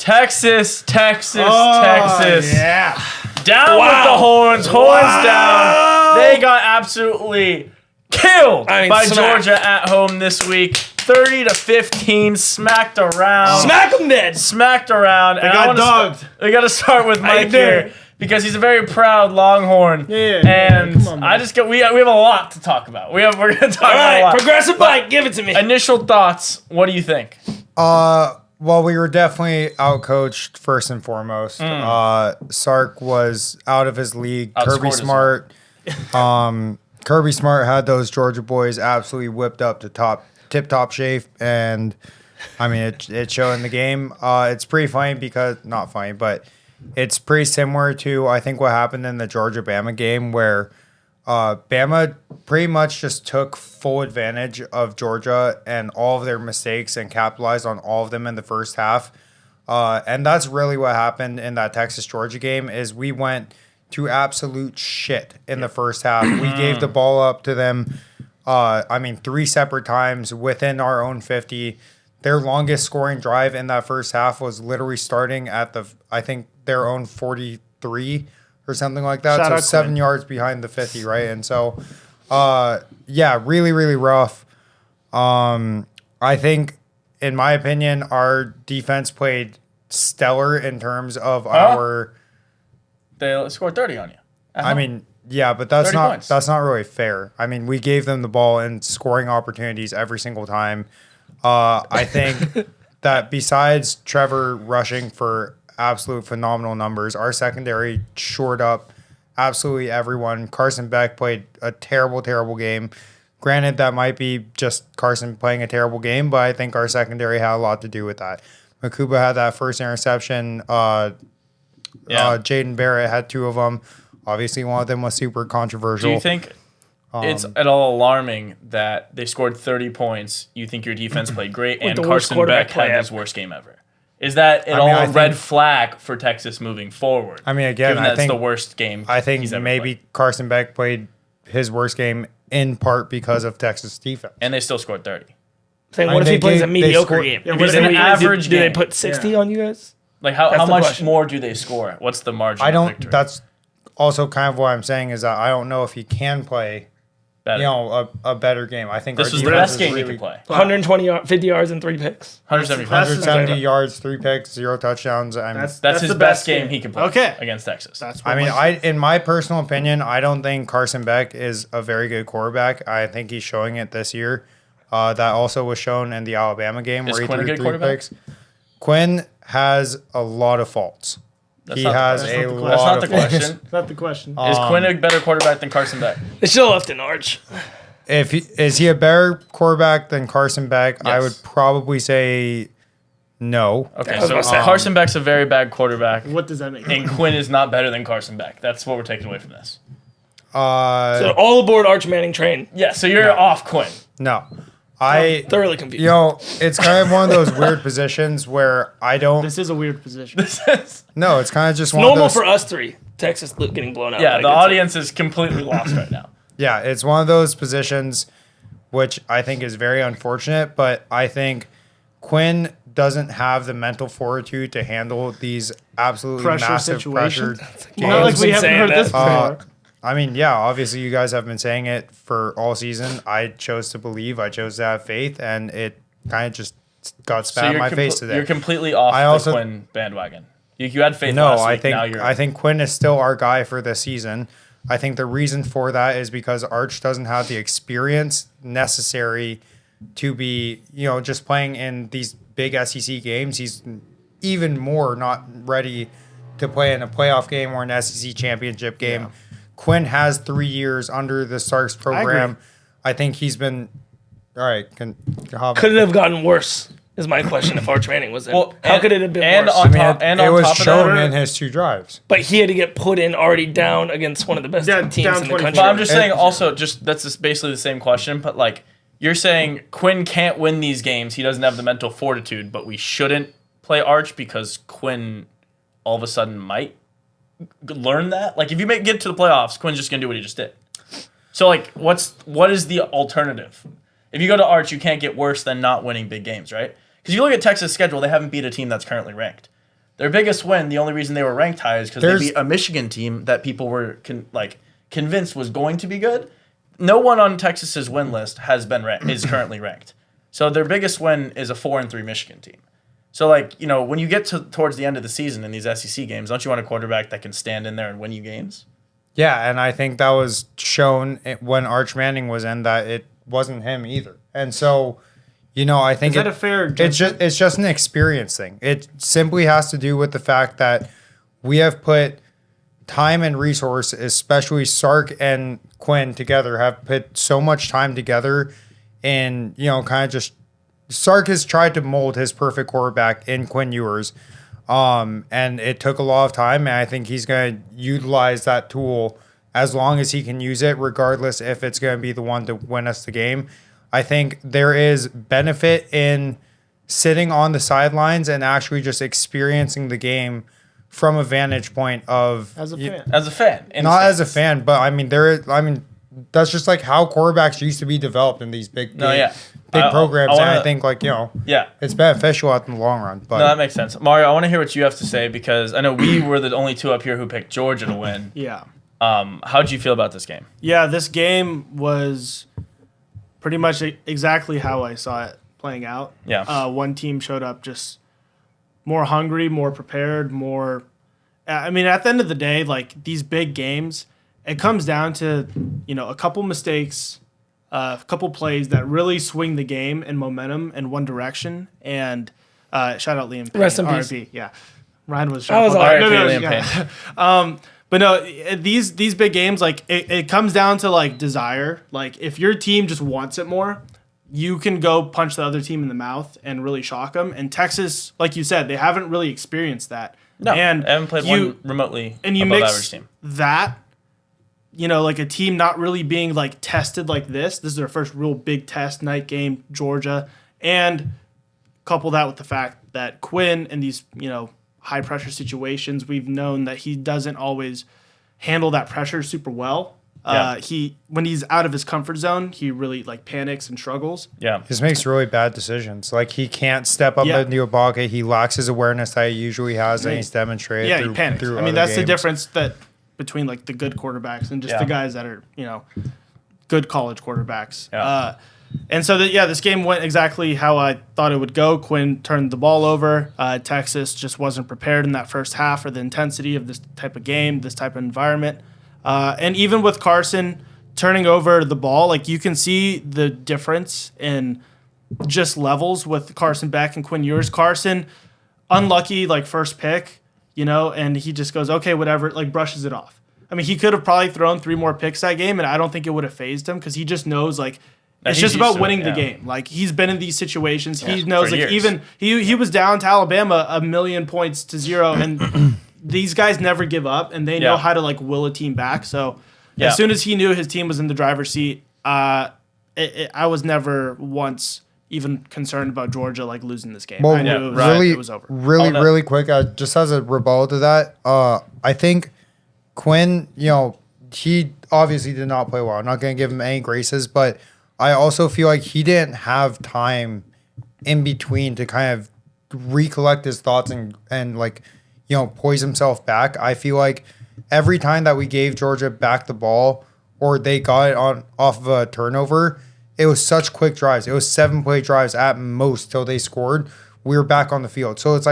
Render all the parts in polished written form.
Texas. Yeah. Down with the horns. Horns down. They got absolutely killed by smacked. Georgia at home this week. 30-15, smacked around. Smack them dead. Smacked around. They got dogged. We got to start with Mike dare. here because he's a very proud Longhorn. And come on, man. I just we have a lot to talk about. We're going to talk All about a lot. right, Progressive Bike, give it to me. Initial thoughts. What do you think? Well, we were definitely outcoached first and foremost. Sark was out of his league. Outscored Kirby Smart had those Georgia boys absolutely whipped up to tip-top shape, and I mean it showed in the game. It's pretty funny because not funny, but it's pretty similar to I think what happened in the Georgia-Bama game where Bama pretty much just took full advantage of Georgia and all of their mistakes and capitalized on all of them in the first half. And that's really what happened in that Texas-Georgia game is we went to absolute shit in the first half. We gave the ball up to them, 3 separate times within our own 50. Their longest scoring drive in that first half was literally starting at their own 43 or something like that. Shout out So 7 Quinn. yards behind the 50, right? And so, really, really rough. I think, in my opinion, our defense played stellar in terms of our. They scored 30 on you. But that's 30 points. that's not really fair. I mean, we gave them the ball and scoring opportunities every single time. I think that besides Trevor rushing for absolute phenomenal numbers, our secondary shored up absolutely everyone. Carson Beck played a terrible, terrible game. Granted, that might be just Carson playing a terrible game, but I think our secondary had a lot to do with that. Makuba had that first interception. Jaden Barrett had 2 of them. Obviously, one of them was super controversial. Do you think it's at all alarming that they scored 30 points? You think your defense played great, and the worst Carson quarterback Beck play had his ever. worst game ever? Is that at all I a red think- flag for Texas moving forward? I mean, again, given I that's think the worst game. I think he's ever maybe played. Carson Beck played his worst game in part because of Texas defense. And they still scored 30. Saying, I what mean, if he they plays a gave- they mediocre scored- game? Yeah, If what he's if a an average do they game? put 60 on you guys? Like how the much question. more do they score? What's the margin? I of don't. victory? That's also kind of what I'm saying is that I don't know if he can play, Better. a better game. I think This our was the defense best is game he really could play. 50 yards and 3 picks. 175. That's- 170 yards, 3 picks, 0 touchdowns. That's his the best game he can play Okay. against Texas. That's what in my personal opinion, I don't think Carson Beck is a very good quarterback. I think he's showing it this year. That also was shown in the Alabama game Is where he Quinn a threw good 3 quarterback? picks. Quinn has a lot of faults. He not the has question. a That's lot That's not the of faults. question. That's not the question. Is Quinn a better quarterback than Carson Beck? They should have left an arch. Is he a better quarterback than Carson Beck? I Yes. would probably say no. Okay, was so gonna say. Carson Beck's a very bad quarterback, What does that mean? and Quinn is not better than Carson Beck. That's what we're taking away from this. So all aboard Arch Manning train. Yeah, so you're off Quinn. No. I Thoroughly confused. it's kind of one of those weird positions where I don't This is a weird position. no, it's kind of just one Normal of those for us 3. Texas getting blown out. Yeah, by the a good audience is completely lost right now. Yeah, it's one of those positions which I think is very unfortunate, but I think Quinn doesn't have the mental fortitude to handle these absolutely Pressure massive pressure situations. games. Not like we been haven't saying heard that. this before. I mean, yeah, obviously you guys have been saying it for all season. I chose to believe, I chose to have faith, and it kind of just got So spat in my face today. you're completely off I the also- Quinn bandwagon. You had faith No, last I week. think Now you're I think Quinn is still our guy for this season. I think the reason for that is because Arch doesn't have the experience necessary to be, just playing in these big SEC games. He's even more not ready to play in a playoff game or an SEC championship game. Quinn has 3 years under the Starks program. I think he's been all right. Could it have gotten worse? Is my question. If Arch Manning was in, Well, how and- could it have been and worse? on top- it on was top of shown that- in his 2 drives. But he had to get put in already down against one of the best Yeah, teams down in the 24. country. But I'm just saying also, that's just basically the same question, but like, you're saying Quinn can't win these games. He doesn't have the mental fortitude, but we shouldn't play Arch because Quinn all of a sudden might learn that? Like, if you get to the playoffs, Quinn's just going to do what he just did. So, like, what is the alternative? If you go to Arch, you can't get worse than not winning big games, right? Because if you look at Texas' schedule, they haven't beat a team that's currently ranked. Their biggest win, the only reason they were ranked high is because they There's- beat a Michigan team that people were convinced was going to be good. No one on Texas's win list is currently ranked. So their biggest win is a 4-3 Michigan team. So when you get towards the end of the season in these SEC games, don't you want a quarterback that can stand in there and win you games? Yeah, and I think that was shown when Arch Manning was in that it wasn't him either. And so, I think Is that a fair it's just an experience thing. It simply has to do with the fact that we have put time and resource, especially Sark and Quinn together, have put so much time together and, kind of just Sark has tried to mold his perfect quarterback in Quinn Ewers. And it took a lot of time, and I think he's going to utilize that tool as long as he can use it, regardless if it's going to be the one to win us the game. I think there is benefit in sitting on the sidelines and actually just experiencing the game from a vantage point of as a fan. As a fan. not as a fan, but that's just like how quarterbacks used to be developed in these big programs. And I think it's beneficial in the long run. But no, that makes sense. Mario, I want to hear what you have to say because I know we were the only two up here who picked Georgia to win. Yeah. How did you feel about this game? Yeah, this game was pretty much exactly how I saw it playing out. Yeah. One team showed up just more hungry, more prepared, more. At the end of the day, these big games, it comes down to a couple mistakes, a couple plays that really swing the game and momentum in one direction. And shout out Liam Payne. Rest in peace. RIP. Yeah, Ryan was. I was all right. no, Liam Payne. But no, these big games, it comes down to desire. If your team just wants it more, you can go punch the other team in the mouth and really shock them. And Texas, like you said, they haven't really experienced that. No, and I haven't played one remotely and you above mix average team. that, a team not really being tested like this. This is their first real big test night game, Georgia, and couple that with the fact that Quinn in these high pressure situations, we've known that he doesn't always handle that pressure super well. Yeah. When he's out of his comfort zone, he really panics and struggles. Yeah. He makes really bad decisions. He can't step up Yeah. into a pocket. He lacks his awareness that he usually has, and he's demonstrated. Yeah, through, he panics. Through That's other the games. difference that between the good quarterbacks and just the guys that are good college quarterbacks. Yeah. And so this game went exactly how I thought it would go. Quinn turned the ball over. Texas just wasn't prepared in that first half for the intensity of this type of game, this type of environment. And even with Carson turning over the ball, you can see the difference in just levels with Carson Beck and Quinn Ewers. Carson, unlucky, first pick, and he just goes, okay, whatever, brushes it off. He could have probably thrown 3 more picks that game, and I don't think it would have phased him because he just knows, it's just about winning the game. He's been in these situations. He knows, for years. even he was down to Alabama 1,000,000 points to 0, and these guys never give up, and they know how to will a team back. So as soon as he knew his team was in the driver's seat, I was never once even concerned about Georgia losing this game. Well, I knew it was over. Really quick, just as a rebuttal to that, I think Quinn, he obviously did not play well. I'm not going to give him any graces, but I also feel like he didn't have time in between to kind of recollect his thoughts and poise himself back. I feel like every time that we gave Georgia back the ball or they got it off of a turnover, it was such quick drives. It was 7-play drives at most till they scored. We were back on the field. So it's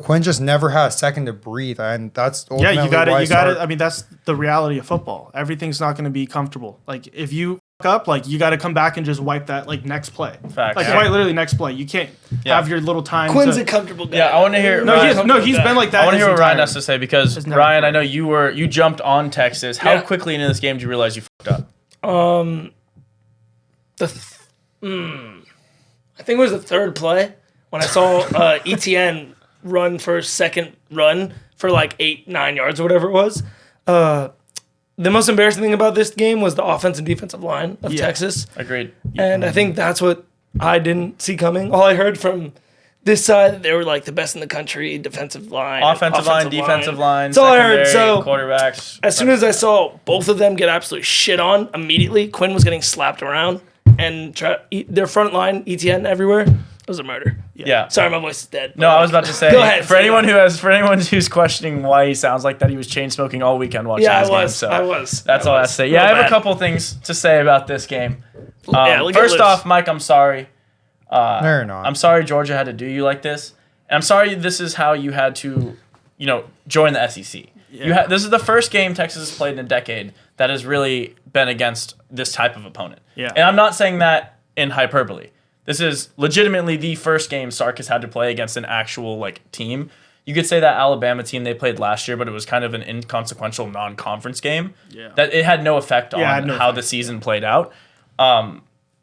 Quinn just never had a second to breathe, and that's ultimately You got why it. That's the reality of football. Everything's not going to be comfortable. If you fuck up, you got to come back and just wipe that next play. Facts. Quite literally next play. You can't have your little time. Quinn's a comfortable guy. Yeah, I want to hear. He's been like that. I want to his hear what Ryan entire- has to say because his entire Ryan, I career. know you jumped on Texas. How Yeah. quickly into this game did you realize you fucked up? I think it was the third play when I saw ETN run for his second run for 8-9 yards or whatever it was. The most embarrassing thing about this game was the offensive and defensive line of Texas. Agreed. And I think that's what I didn't see coming. All I heard from this side, they were the best in the country, defensive line. Offensive line, defensive line, That's all I heard. secondary, So quarterbacks. as soon as I saw both of them get absolutely shit on, immediately Quinn was getting slapped around and their front line, ETN everywhere. It was a murder. Yeah. Sorry, my voice is dead. No, I was about to say Go ahead, for anyone who's questioning why he sounds like that, he was chain smoking all weekend watching Yeah, this I game. was. So I was. That's all I have to say. Yeah, Real I have a bad. couple things to say about this game. Yeah, look at First Liz. off, Mike, I'm sorry. No, you're not. I'm sorry Georgia had to do you like this, and I'm sorry this is how you had to, join the SEC. This is the first game Texas has played in a decade that has really been against this type of opponent. Yeah. And I'm not saying that in hyperbole. This is legitimately the first game Sark has had to play against an actual team. You could say that Alabama team they played last year, but it was kind of an inconsequential non-conference game. Yeah. That it had no effect on it had no how effect. the season played out.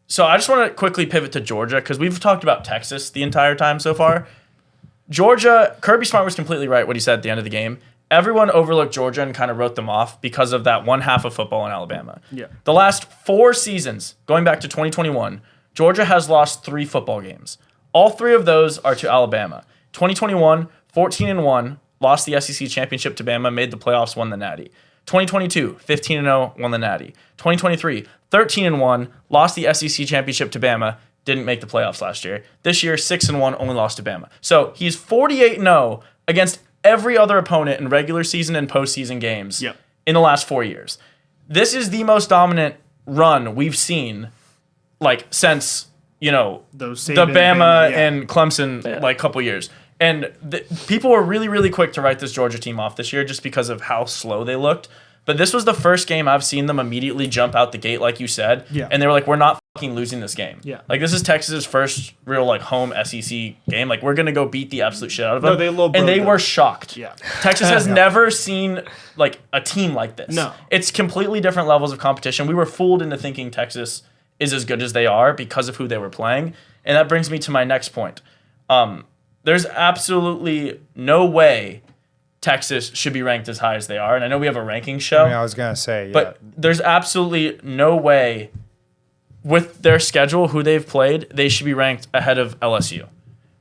So I just want to quickly pivot to Georgia because we've talked about Texas the entire time so far. Georgia, Kirby Smart was completely right what he said at the end of the game. Everyone overlooked Georgia and kind of wrote them off because of that one half of football in Alabama. Yeah. The last 4 seasons, going back to 2021, Georgia has lost 3 football games. All 3 of those are to Alabama. 2021, 14-1, lost the SEC championship to Bama, made the playoffs, won the Natty. 2022, 15-0, won the Natty. 2023, 13-1, lost the SEC championship to Bama, didn't make the playoffs last year. This year, 6-1, only lost to Bama. So he's 48-0 against every other opponent in regular season and postseason games Yep. in the last 4 years. This is the most dominant run we've seen, since the Those Saban, Bama yeah. and Clemson couple years. And people were really, really quick to write this Georgia team off this year just because of how slow they looked. But this was the first game I've seen them immediately jump out the gate, like you said. Yeah. And they were like, we're not fucking losing this game. Yeah. This is Texas's first real home SEC game. We're going to go beat the absolute shit out of them. No, they low-blowed and they them. were shocked. Yeah. Texas has never seen a team like this. No. It's completely different levels of competition. We were fooled into thinking Texas is as good as they are because of who they were playing. And that brings me to my next point. There's absolutely no way Texas should be ranked as high as they are. And I know we have a ranking show. I was gonna say, But there's absolutely no way with their schedule, who they've played, they should be ranked ahead of LSU.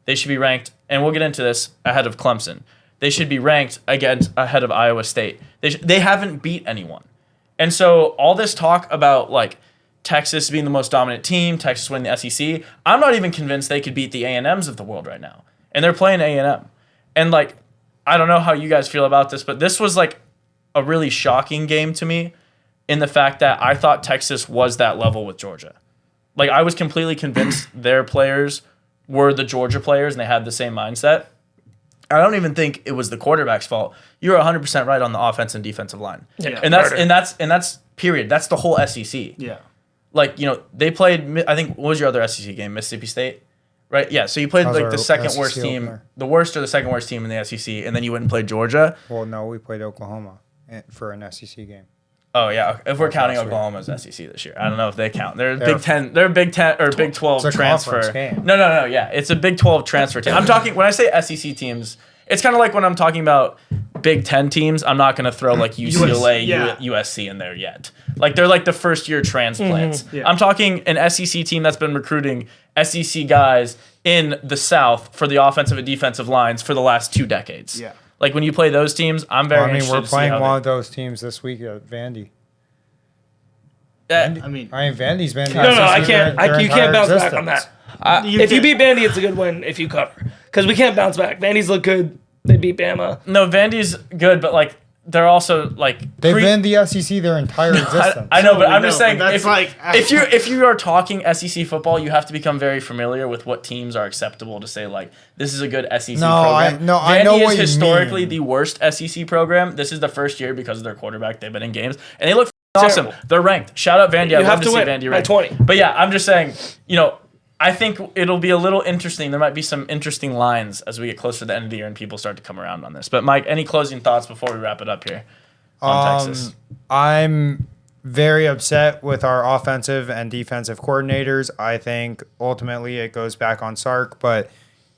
They should be ranked, and we'll get into this, ahead of Clemson. They should be ranked ahead of Iowa State. They haven't beat anyone. And so all this talk about Texas being the most dominant team, Texas winning the SEC, I'm not even convinced they could beat the A&Ms of the world right now. And they're playing A&M. And I don't know how you guys feel about this, but this was a really shocking game to me in the fact that I thought Texas was that level with Georgia. I was completely convinced their players were the Georgia players and they had the same mindset. I don't even think it was the quarterback's fault. You're 100% right on the offense and defensive line. Yeah. And that's period. That's the whole SEC. Yeah. They played, I think, what was your other SEC game? Mississippi State? Right? Yeah, so you played That was the our second worst SEC team, opener. the worst or the second worst team in the SEC, and then you went and played Georgia. well, no, we played Oklahoma for an SEC game. Oh yeah, if we're counting last week. Oklahoma's SEC this year, I don't know if they count. They're They're- Big 10. They're a Big 10 or Big 12 It's a transfer. conference game. No. Yeah, it's a Big 12 transfer team. I'm talking when I say SEC teams. It's kind of like when I'm talking about Big 10 teams. I'm not going to throw UCLA, yeah. USC in there yet. They're the first year transplants. Yeah. I'm talking an SEC team that's been recruiting SEC guys in the South for the offensive and defensive lines for the last 2 decades. Yeah. When you play those teams, I'm very interested we're to see playing how one of those teams this week at Vandy. they- I mean, Vandy's been. No, I can't. You can't bounce back on that. If you can- beat Vandy, it's a good win if you cover. Because we can't bounce back. Vandy's look good. They beat Bama. No, Vandy's good, but they're also They've pre- been the SEC their entire existence. I know, but we I'm just know, saying but that's if you are talking SEC football, you have to become very familiar with what teams are acceptable to say this is a good SEC program. I know Vandy what is you historically mean. the worst SEC program. This is the first year because of their quarterback. They've been in games and they look awesome. Terrible. They're ranked. Shout out Vandy. You I'd have love to see win Vandy by ranked. 20. But yeah, I'm just saying, I think it'll be a little interesting. There might be some interesting lines as we get closer to the end of the year and people start to come around on this. But Mike, any closing thoughts before we wrap it up here on Texas? I'm very upset with our offensive and defensive coordinators. I think ultimately it goes back on Sark, but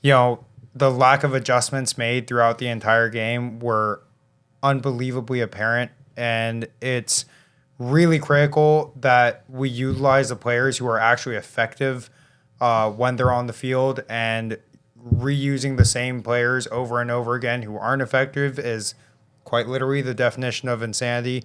the lack of adjustments made throughout the entire game were unbelievably apparent, and it's really critical that we utilize the players who are actually effective when they're on the field, and reusing the same players over and over again who aren't effective is quite literally the definition of insanity.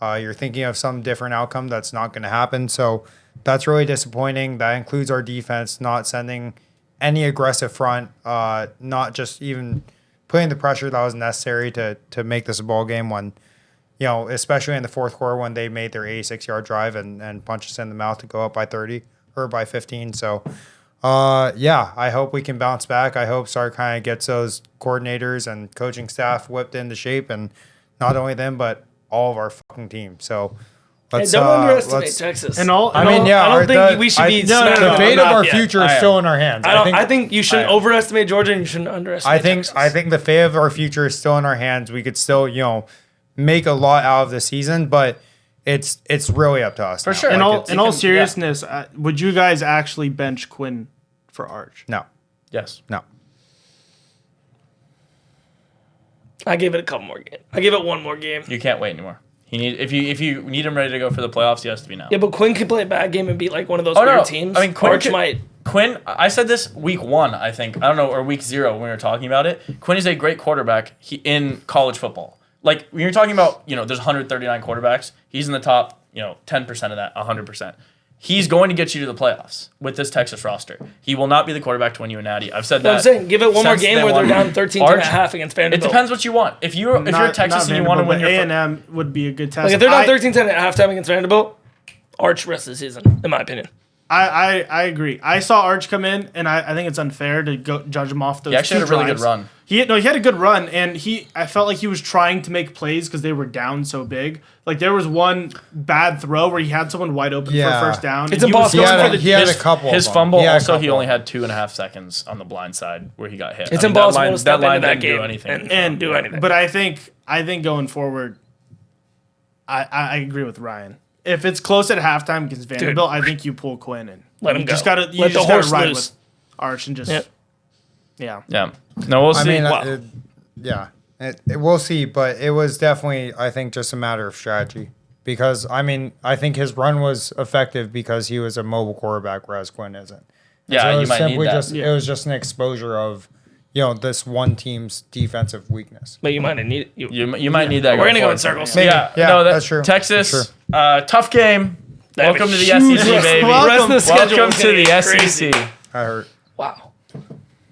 You're thinking of some different outcome that's not going to happen. So that's really disappointing. That includes our defense not sending any aggressive front, not just even putting the pressure that was necessary to make this a ball game when, especially in the fourth quarter when they made their 86-yard drive and punched us in the mouth to go up by 30 or by 15. So, I hope we can bounce back. I hope Sark kind of gets those coordinators and coaching staff whipped into shape, and not only them, but all of our fucking team. So, Don't underestimate Texas. And all, I don't think we should be. The fate of our future is I still in our hands. I think you shouldn't overestimate Georgia, and you shouldn't underestimate Texas. I think the fate of our future is still in our hands. We could still, make a lot out of the season, but it's really up to us. For now. sure. in all seriousness, would you guys actually bench Quinn for Arch? No. Yes. No. I gave it a couple more games. I give it one more game. You can't wait anymore. If you need him ready to go for the playoffs, he has to be now. Yeah, but Quinn can play a bad game and beat like one of those weird teams. I mean, Quinn might. Quinn, I said this week 1, I think. I don't know, or week 0 when we were talking about it. Quinn is a great quarterback in college football. Like, when you're talking about, there's 139 quarterbacks. He's in the top, 10% of that, 100%. He's going to get you to the playoffs with this Texas roster. He will not be the quarterback to win you a natty. I've said that. I'm saying, give it one more since game they where they're won. down 13.5 against Vanderbilt. It depends what you want. If you're Texas and you want to win your A&M would be a good test. Like if they're down 13-10 at halftime against Vanderbilt, Arch rest of the season, in my opinion. I agree. I saw Arch come in, and I think it's unfair to judge him off those. He actually two had a really drives. good run. He had a good run, and I felt like he was trying to make plays because they were down so big. Like there was one bad throw where he had someone wide open for a first down. It's and he was impossible. going for the- He had a couple. His of them. fumble, He had a also, he couple. only had 2.5 seconds on the blind side where he got hit. It's impossible to step that line into that didn't do game anything. and do anything. But I think going forward, I agree with Ryan. If it's close at halftime against Vanderbilt, I think you pull Quinn in. Let him you go. Just gotta, Let the horse ride loose. with Arch and just Yep. yeah. Yeah. No, we'll see. We'll see, but it was definitely, I think, just a matter of strategy. Because, I think his run was effective because he was a mobile quarterback, whereas Quinn isn't. And Yeah, so it you was might need simply that. It was just an exposure of, this one team's defensive weakness. But you might need it. You might need that. We're gonna go forward. in circles. Maybe. Yeah, Yeah, no, that's true. Texas, That's tough game. They have a Welcome to the huge SEC, baby. rest of the schedule Welcome is to gonna the be SEC. crazy. I hurt. Wow.